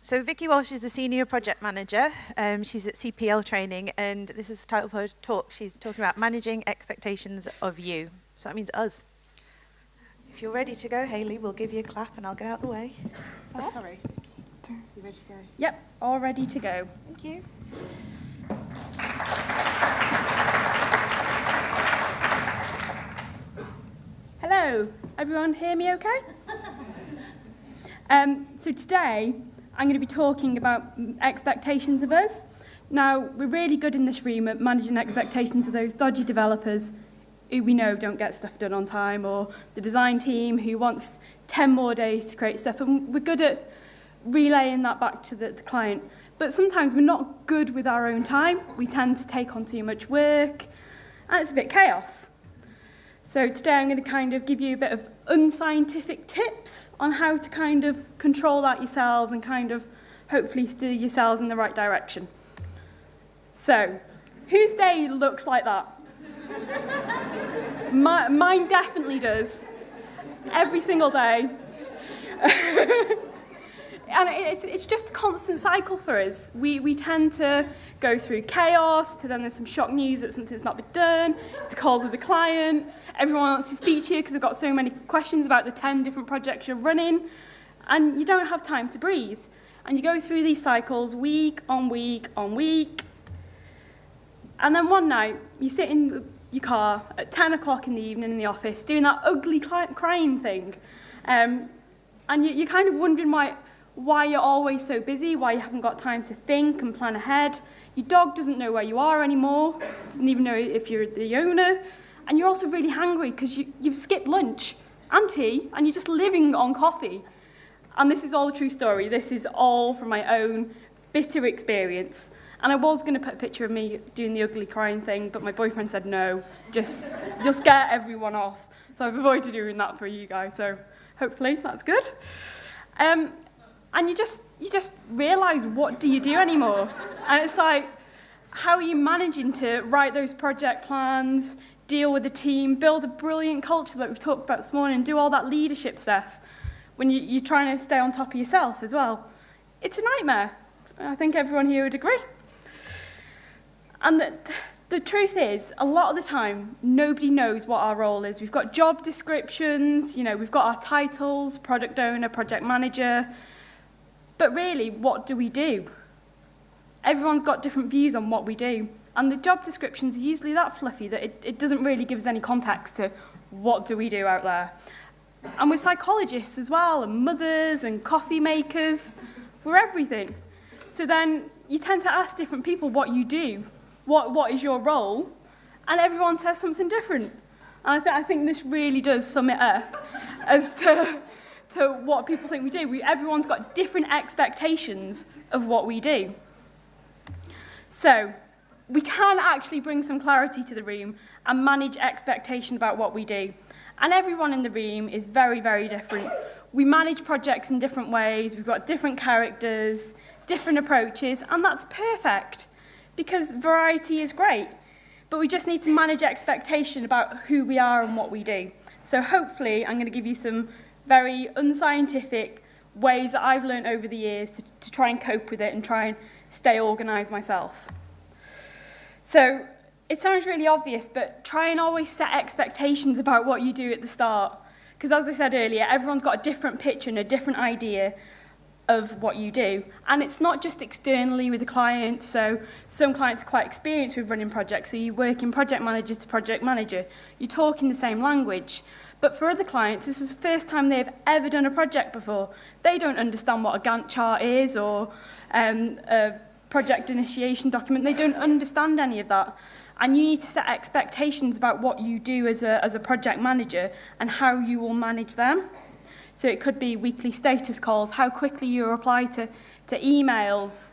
So Vicky Walsh is the Senior Project Manager. She's at CPL training, and this is the title of her talk. She's talking about managing expectations of you. So that means us. If you're ready to go, Hayley, we'll give you a clap and I'll get out of the way. Oh, sorry, Vicky. You ready to go? Yep, all ready to go. Thank you. Hello, everyone hear me okay? So today, I'm going to be talking about expectations of us. Now, we're really good in this room at managing expectations of those dodgy developers who we know don't get stuff done on time, or the design team who wants 10 more days to create stuff, and we're good at relaying that back to the client. But sometimes we're not good with our own time. We tend to take on too much work, and it's a bit chaos. So today I'm going to kind of give you a bit of unscientific tips on how to kind of control that yourselves and kind of hopefully steer yourselves in the right direction. So, whose day looks like that? Mine definitely does. Every single day. And it's just a constant cycle for us. We tend to go through chaos, to then there's some shock news that something's not been done, the calls with the client, everyone wants to speak to you because they've got so many questions about the 10 different projects you're running, and you don't have time to breathe. And you go through these cycles week on week on week, and then one night you sit in your car at 10 o'clock in the evening in the office doing that ugly crying thing, and you're kind of wondering why you're always so busy, why you haven't got time to think and plan ahead. Your dog doesn't know where you are anymore, doesn't even know if you're the owner, and you're also really hungry because you've skipped lunch and tea, and you're just living on coffee. And this is all a true story. This is all from my own bitter experience. And I was going to put a picture of me doing the ugly crying thing, but my boyfriend said no, you'll scare everyone off. So I've avoided doing that for you guys, so hopefully that's good. And you just realise, what do you do anymore? And it's like, how are you managing to write those project plans, deal with the team, build a brilliant culture that we've talked about this morning, do all that leadership stuff when you're trying to stay on top of yourself as well? It's a nightmare. I think everyone here would agree. And the truth is, a lot of the time, nobody knows what our role is. We've got job descriptions, we've got our titles, product owner, project manager. But really, what do we do? Everyone's got different views on what we do. And the job descriptions are usually that fluffy that it doesn't really give us any context to what do we do out there. And we're psychologists as well, and mothers and coffee makers. We're everything. So then you tend to ask different people what you do. What is your role? And everyone says something different. And I think this really does sum it up as to what people think we do. Everyone's got different expectations of what we do. So we can actually bring some clarity to the room and manage expectation about what we do. And everyone in the room is very, very different. We manage projects in different ways. We've got different characters, different approaches, and that's perfect because variety is great. But we just need to manage expectation about who we are and what we do. So hopefully I'm going to give you some very unscientific ways that I've learned over the years to try and cope with it and try and stay organised myself. So it sounds really obvious, but try and always set expectations about what you do at the start. Because as I said earlier, everyone's got a different picture and a different idea of what you do. And it's not just externally with the clients. So some clients are quite experienced with running projects. So you work in project manager to project manager. You talk in the same language. But for other clients, this is the first time they've ever done a project before. They don't understand what a Gantt chart is or a project initiation document. They don't understand any of that. And you need to set expectations about what you do as a project manager and how you will manage them. So it could be weekly status calls, how quickly you reply to emails,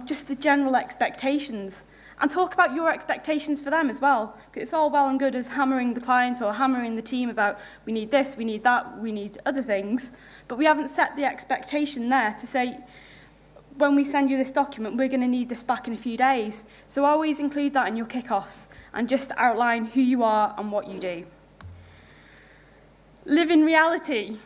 just the general expectations. And talk about your expectations for them as well. Because it's all well and good as hammering the client or hammering the team about we need this, we need that, we need other things. But we haven't set the expectation there to say, when we send you this document, we're going to need this back in a few days. So always include that in your kick-offs and just outline who you are and what you do. Live in reality.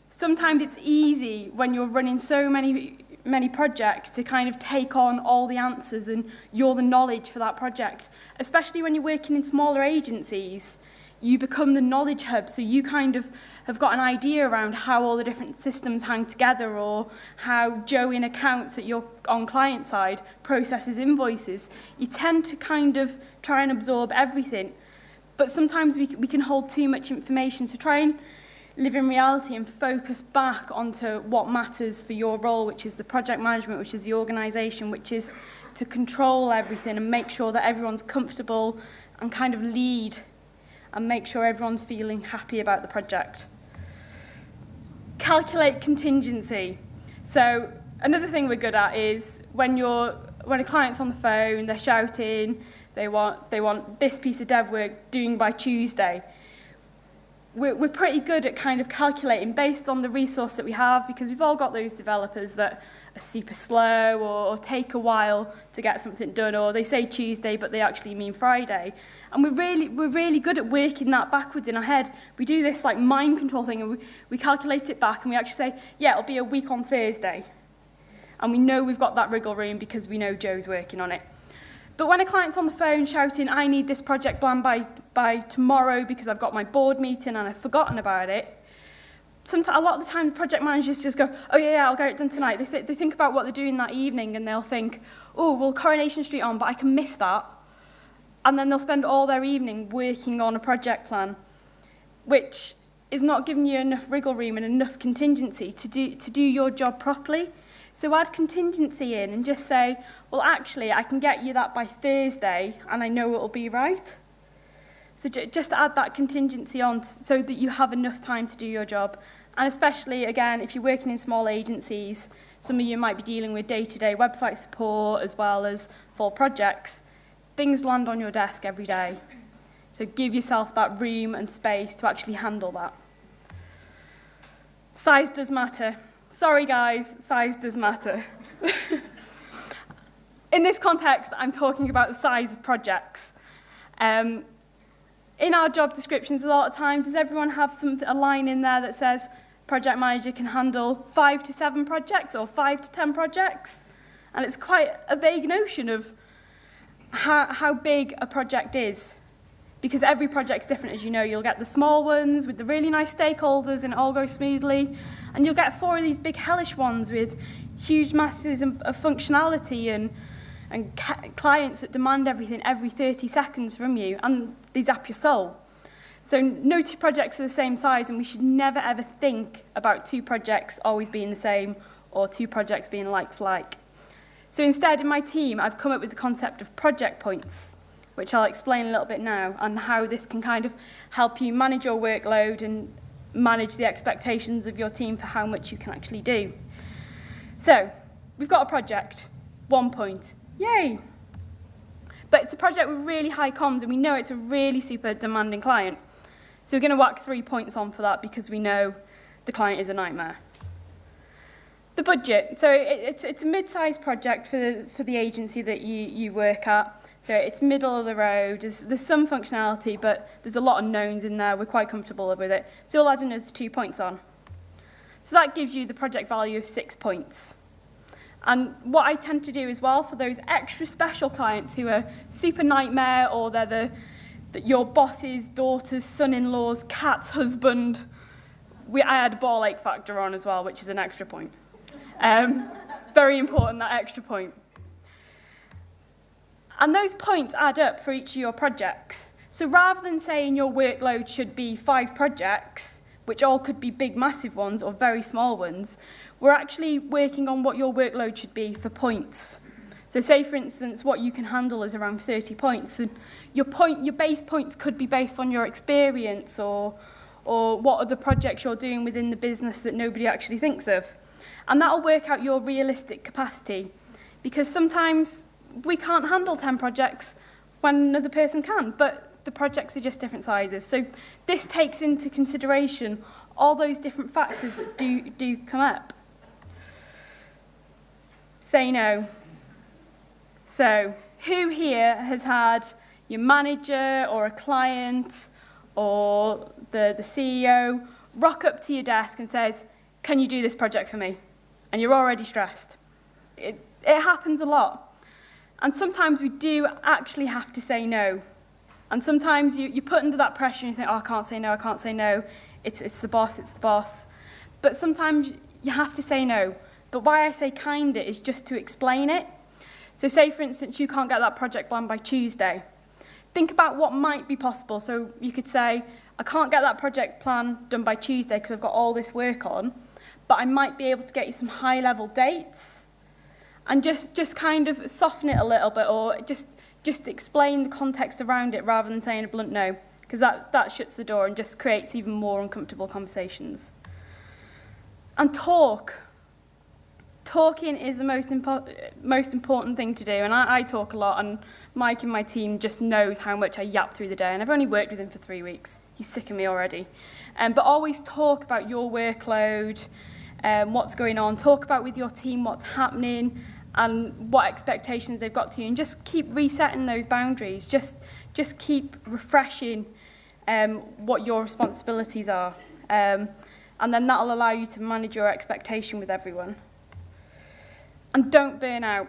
Sometimes it's easy when you're running so many many projects to kind of take on all the answers and you're the knowledge for that project. Especially when you're working in smaller agencies, you become the knowledge hub, so you kind of have got an idea around how all the different systems hang together, or how Joe in accounts at your on client side processes invoices. You tend to kind of try and absorb everything, but sometimes we can hold too much information, so try and live in reality and focus back onto what matters for your role, which is the project management, which is the organisation, which is to control everything and make sure that everyone's comfortable and kind of lead and make sure everyone's feeling happy about the project. Calculate contingency. So another thing we're good at is when a client's on the phone, they're shouting, they want this piece of dev work doing by Tuesday. We're pretty good at kind of calculating based on the resource that we have, because we've all got those developers that are super slow or take a while to get something done, or they say Tuesday but they actually mean Friday. And we're really good at working that backwards in our head. We do this like mind control thing, and we calculate it back, and we actually say, yeah, it'll be a week on Thursday. And we know we've got that wriggle room because we know Joe's working on it. But when a client's on the phone shouting, I need this project planned by tomorrow because I've got my board meeting and I've forgotten about it, a lot of the time the project managers just go, oh yeah, I'll get it done tonight. They think about what they're doing that evening, and they'll think, oh, well, Coronation Street on, but I can miss that. And then they'll spend all their evening working on a project plan, which is not giving you enough wriggle room and enough contingency to do your job properly. So add contingency in and just say, well, actually, I can get you that by Thursday, and I know it'll be right. So just add that contingency on so that you have enough time to do your job. And especially, again, if you're working in small agencies, some of you might be dealing with day-to-day website support as well as full projects. Things land on your desk every day. So give yourself that room and space to actually handle that. Size does matter. Sorry guys, size does matter. In this context, I'm talking about the size of projects. In our job descriptions, a lot of time, does everyone have a line in there that says project manager can handle 5 to 7 projects or 5 to 10 projects? And it's quite a vague notion of how big a project is. Because every project's different, as you know. You'll get the small ones with the really nice stakeholders and it all goes smoothly. And you'll get 4 of these big hellish ones with huge masses of functionality and clients that demand everything every 30 seconds from you, and they zap your soul. So no 2 projects are the same size, and we should never ever think about 2 projects always being the same or 2 projects being like for like. So instead, in my team, I've come up with the concept of project points, which I'll explain a little bit now, and how this can kind of help you manage your workload and manage the expectations of your team for how much you can actually do. So, we've got a project, 1 point, yay! But it's a project with really high comms, and we know it's a really super demanding client. So we're going to whack 3 points on for that because we know the client is a nightmare. The budget, so it's a mid-sized project for the agency that you work at. So it's middle of the road, there's some functionality, but there's a lot of knowns in there, we're quite comfortable with it. So we'll add another 2 points on. So that gives you the project value of 6 points. And what I tend to do as well for those extra special clients who are super nightmare, or they're your boss's daughter's son-in-law's cat's husband, I add ball ache factor on as well, which is an extra point. Very important, that extra point. And those points add up for each of your projects. So rather than saying your workload should be 5 projects, which all could be big, massive ones or very small ones, we're actually working on what your workload should be for points. So say, for instance, what you can handle is around 30 points. And your base points could be based on your experience or what other projects you're doing within the business that nobody actually thinks of. And that'll work out your realistic capacity. Because sometimes we can't handle 10 projects when another person can, but the projects are just different sizes. So this takes into consideration all those different factors that do come up. Say no. So who here has had your manager or a client or the CEO rock up to your desk and says, can you do this project for me? And you're already stressed. It happens a lot. And sometimes we do actually have to say no. And sometimes you put under that pressure and you think, oh, I can't say no. It's the boss. But sometimes you have to say no. But why I say kinda is just to explain it. So say, for instance, you can't get that project plan by Tuesday. Think about what might be possible. So you could say, I can't get that project plan done by Tuesday because I've got all this work on, but I might be able to get you some high-level dates, and just kind of soften it a little bit, or just explain the context around it rather than saying a blunt no, because that shuts the door and just creates even more uncomfortable conversations. And talking is the most important thing to do, and I talk a lot, and Mike in my team just knows how much I yap through the day, and I've only worked with him for 3 weeks. He's sick of me already. But always talk about your workload, what's going on, talk about with your team what's happening and what expectations they've got to you, and just keep resetting those boundaries, just keep refreshing what your responsibilities are, and then that'll allow you to manage your expectation with everyone. And don't burn out.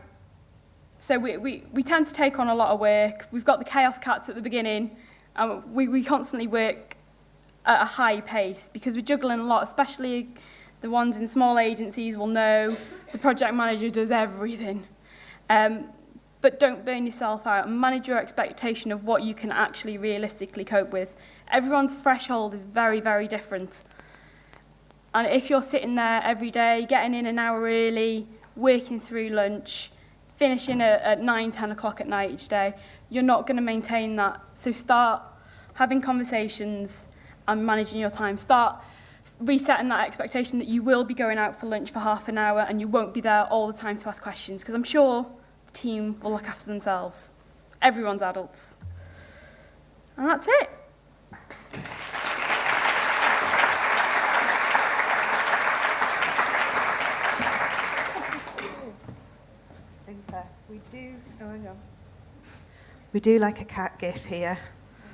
So we tend to take on a lot of work. We've got the chaos cats at the beginning, and we constantly work at a high pace because we're juggling a lot, especially the ones in small agencies will know the project manager does everything. But don't burn yourself out, and manage your expectation of what you can actually realistically cope with. Everyone's threshold is very, very different. And if you're sitting there every day, getting in an hour early, working through lunch, finishing at 9, 10 o'clock at night each day, you're not going to maintain that. So start having conversations and managing your time. Start resetting that expectation that you will be going out for lunch for half an hour and you won't be there all the time to ask questions, because I'm sure the team will look after themselves. Everyone's adults. And that's it. We do like a cat gif here.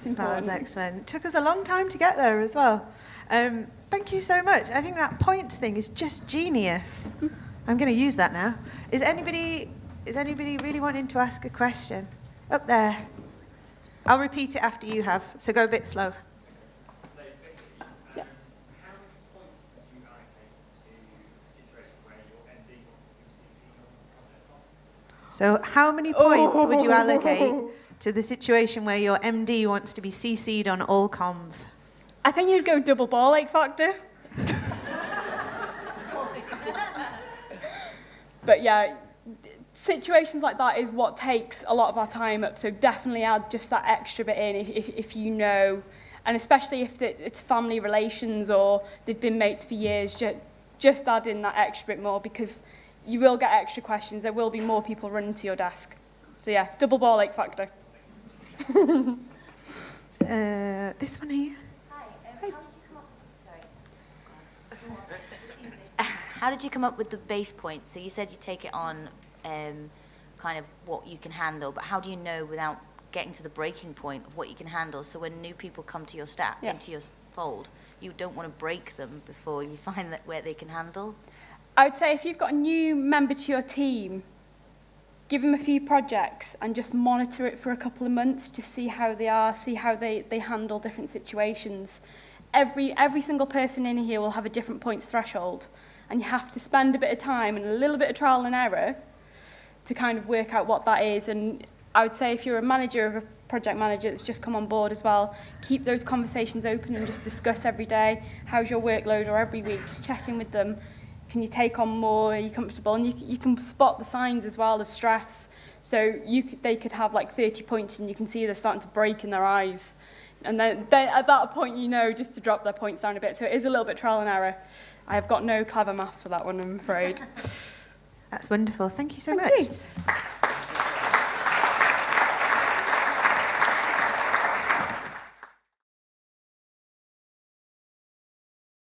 That was excellent. Took us a long time to get there as well. Thank you so much. I think that point thing is just genius. I'm going to use that now. Is anybody really wanting to ask a question? Up there. I'll repeat it after you have, so go a bit slow. Yeah. So how many points would you allocate to the situation where your MD wants to be CC'd on all comms? I think you'd go double ball ache factor. But yeah, situations like that is what takes a lot of our time up, so definitely add just that extra bit in if you know, and especially if it's family relations or they've been mates for years, just add in that extra bit more, because you will get extra questions. There will be more people running to your desk. So yeah, double ball ache factor. This one here. Hi. How did you come up with the base points? So you said you take it on kind of what you can handle, but how do you know without getting to the breaking point of what you can handle? So when new people come to your into your fold, you don't want to break them before you find that where they can handle? I would say if you've got a new member to your team, give them a few projects and just monitor it for a couple of months, just see how they are, see how they handle different situations. Every single person in here will have a different points threshold, and you have to spend a bit of time and a little bit of trial and error to kind of work out what that is. And I would say if you're a manager of a project manager that's just come on board as well, keep those conversations open and just discuss every day, how's your workload, or every week, just check in with them. Can you take on more? Are you comfortable? And you can spot the signs as well of stress. So they could have like 30 points and you can see they're starting to break in their eyes. And then at that point, you know, just to drop their points down a bit. So it is a little bit trial and error. I have got no clever maths for that one, I'm afraid. That's wonderful. Thank you so much. Thank you.